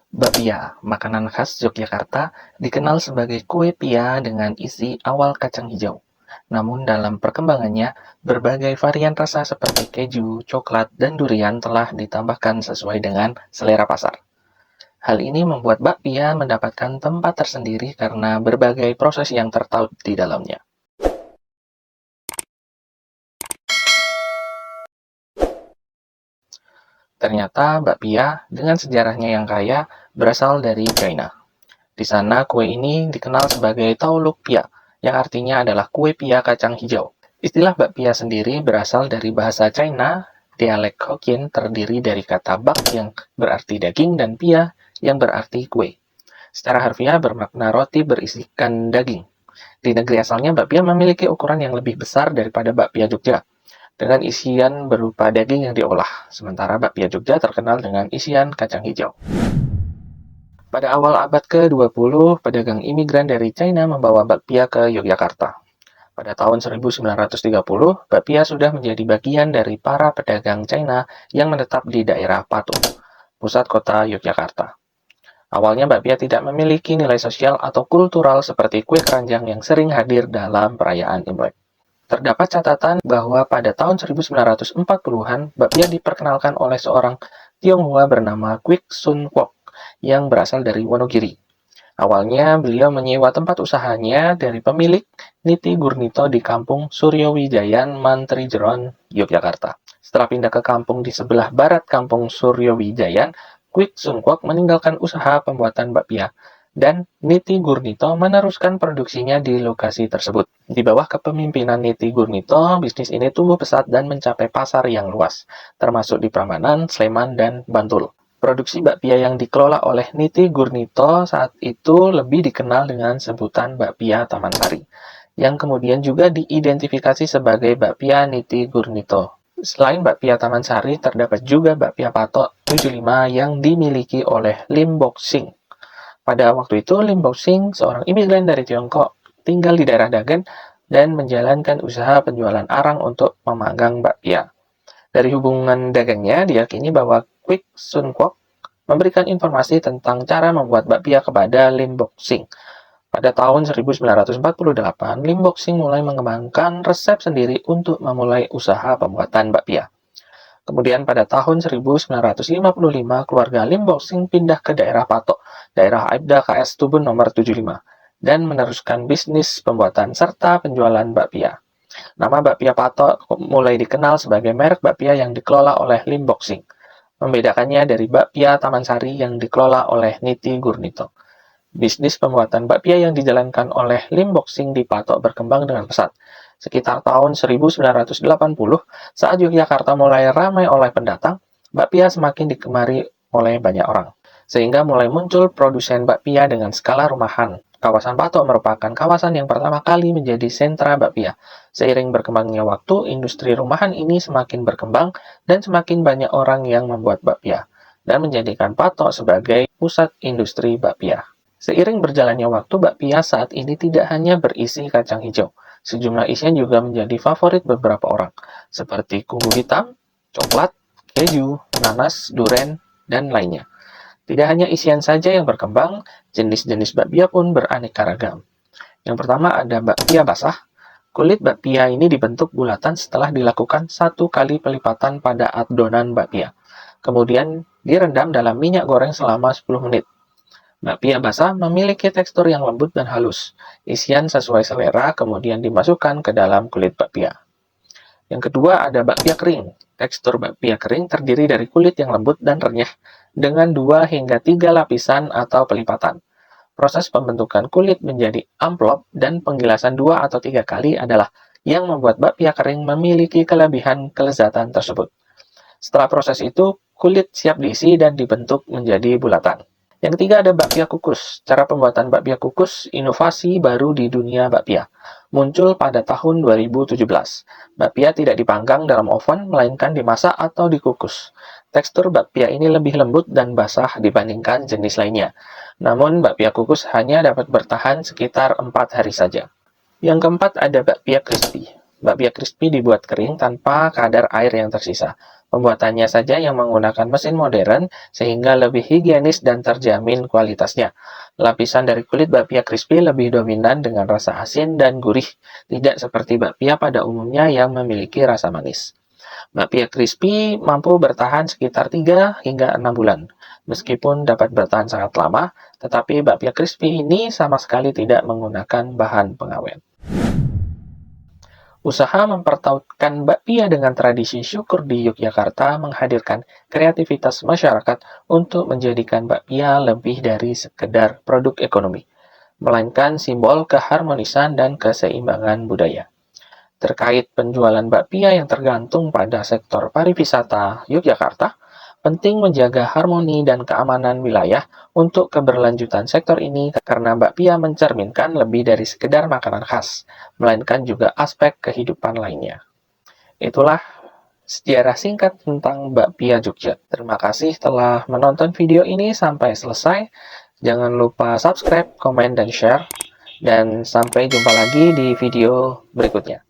Bakpia, makanan khas Yogyakarta, dikenal sebagai kue pia dengan isi awal kacang hijau. Namun dalam perkembangannya, berbagai varian rasa seperti keju, coklat, dan durian telah ditambahkan sesuai dengan selera pasar. Hal ini membuat bakpia mendapatkan tempat tersendiri karena berbagai proses yang tertaut di dalamnya. Ternyata bakpia dengan sejarahnya yang kaya berasal dari China. Di sana kue ini dikenal sebagai taoluk pia, yang artinya adalah kue pia kacang hijau. Istilah bakpia sendiri berasal dari bahasa China, dialek Hokkien terdiri dari kata bak yang berarti daging dan pia yang berarti kue. Secara harfiah bermakna roti berisikan daging. Di negeri asalnya bakpia memiliki ukuran yang lebih besar daripada bakpia Jogja, dengan isian berupa daging yang diolah, sementara bakpia Jogja terkenal dengan isian kacang hijau. Pada awal abad ke-20, pedagang imigran dari China membawa bakpia ke Yogyakarta. Pada tahun 1930, bakpia sudah menjadi bagian dari para pedagang China yang menetap di daerah Patung, pusat kota Yogyakarta. Awalnya bakpia tidak memiliki nilai sosial atau kultural seperti kue keranjang yang sering hadir dalam perayaan Imlek. Terdapat catatan bahwa pada tahun 1940-an, bakpia diperkenalkan oleh seorang Tionghoa bernama Kwik Sun Kwok yang berasal dari Wonogiri. Awalnya, beliau menyewa tempat usahanya dari pemilik Niti Gurnito di kampung Suryowijayan, Mantrijeron, Yogyakarta. Setelah pindah ke kampung di sebelah barat kampung Suryowijayan, Kwik Sun Kwok meninggalkan usaha pembuatan bakpia dan Niti Gurnito meneruskan produksinya di lokasi tersebut. Di bawah kepemimpinan Niti Gurnito, bisnis ini tumbuh pesat dan mencapai pasar yang luas, termasuk di Prambanan, Sleman, dan Bantul. Produksi bakpia yang dikelola oleh Niti Gurnito saat itu lebih dikenal dengan sebutan bakpia Taman Sari, yang kemudian juga diidentifikasi sebagai bakpia Niti Gurnito. Selain bakpia Taman Sari, terdapat juga bakpia Patok 75 yang dimiliki oleh Lim Bok Sing. Pada waktu itu, Lim Bok Sing, seorang imigran dari Tiongkok, tinggal di daerah Dagen dan menjalankan usaha penjualan arang untuk memanggang bakpia. Dari hubungan dagangnya, diyakini bahwa Kwik Sun Kwok memberikan informasi tentang cara membuat bakpia kepada Lim Bok Sing. Pada tahun 1948, Lim Bok Sing mulai mengembangkan resep sendiri untuk memulai usaha pembuatan bakpia. Kemudian pada tahun 1955, keluarga Lim Bok Sing pindah ke daerah Patok, daerah Aibda KS Tubun nomor 75, dan meneruskan bisnis pembuatan serta penjualan bakpia. Nama bakpia Patok mulai dikenal sebagai merek bakpia yang dikelola oleh Lim Bok Sing, membedakannya dari bakpia Taman Sari yang dikelola oleh Niti Gurnito. Bisnis pembuatan bakpia yang dijalankan oleh Lim Bok Sing di Patok berkembang dengan pesat. Sekitar tahun 1980, saat Yogyakarta mulai ramai oleh pendatang, bakpia semakin digemari oleh banyak orang. Sehingga mulai muncul produsen bakpia dengan skala rumahan. Kawasan Patok merupakan kawasan yang pertama kali menjadi sentra bakpia. Seiring berkembangnya waktu, industri rumahan ini semakin berkembang dan semakin banyak orang yang membuat bakpia, dan menjadikan Patok sebagai pusat industri bakpia. Seiring berjalannya waktu, bakpia saat ini tidak hanya berisi kacang hijau. Sejumlah isian juga menjadi favorit beberapa orang, seperti kumbu hitam, coklat, keju, nanas, duren, dan lainnya. Tidak hanya isian saja yang berkembang, jenis-jenis bakpia pun beraneka ragam. Yang pertama ada bakpia basah. Kulit bakpia ini dibentuk bulatan setelah dilakukan 1 kali pelipatan pada adonan bakpia. Kemudian direndam dalam minyak goreng selama 10 menit. Bakpia basah memiliki tekstur yang lembut dan halus. Isian sesuai selera kemudian dimasukkan ke dalam kulit bakpia. Yang kedua ada bakpia kering. Tekstur bakpia kering terdiri dari kulit yang lembut dan renyah dengan 2 hingga 3 lapisan atau pelipatan. Proses pembentukan kulit menjadi amplop dan penggilasan 2 atau 3 kali adalah yang membuat bakpia kering memiliki kelebihan kelezatan tersebut. Setelah proses itu, kulit siap diisi dan dibentuk menjadi bulatan. Yang ketiga ada bakpia kukus. Cara pembuatan bakpia kukus, inovasi baru di dunia bakpia. Muncul pada tahun 2017. Bakpia tidak dipanggang dalam oven, melainkan dimasak atau dikukus. Tekstur bakpia ini lebih lembut dan basah dibandingkan jenis lainnya. Namun, bakpia kukus hanya dapat bertahan sekitar 4 hari saja. Yang keempat ada bakpia crispy. Bakpia crispy dibuat kering tanpa kadar air yang tersisa. Pembuatannya saja yang menggunakan mesin modern sehingga lebih higienis dan terjamin kualitasnya. Lapisan dari kulit bakpia crispy lebih dominan dengan rasa asin dan gurih, tidak seperti bakpia pada umumnya yang memiliki rasa manis. Bakpia crispy mampu bertahan sekitar 3 hingga 6 bulan. Meskipun dapat bertahan sangat lama, tetapi bakpia crispy ini sama sekali tidak menggunakan bahan pengawet. Usaha mempertautkan bakpia dengan tradisi syukur di Yogyakarta menghadirkan kreativitas masyarakat untuk menjadikan bakpia lebih dari sekedar produk ekonomi, melainkan simbol keharmonisan dan keseimbangan budaya. Terkait penjualan bakpia yang tergantung pada sektor pariwisata Yogyakarta, penting menjaga harmoni dan keamanan wilayah untuk keberlanjutan sektor ini karena bakpia mencerminkan lebih dari sekedar makanan khas, melainkan juga aspek kehidupan lainnya. Itulah sejarah singkat tentang bakpia Jogja. Terima kasih telah menonton video ini sampai selesai. Jangan lupa subscribe, komen, dan share. Dan sampai jumpa lagi di video berikutnya.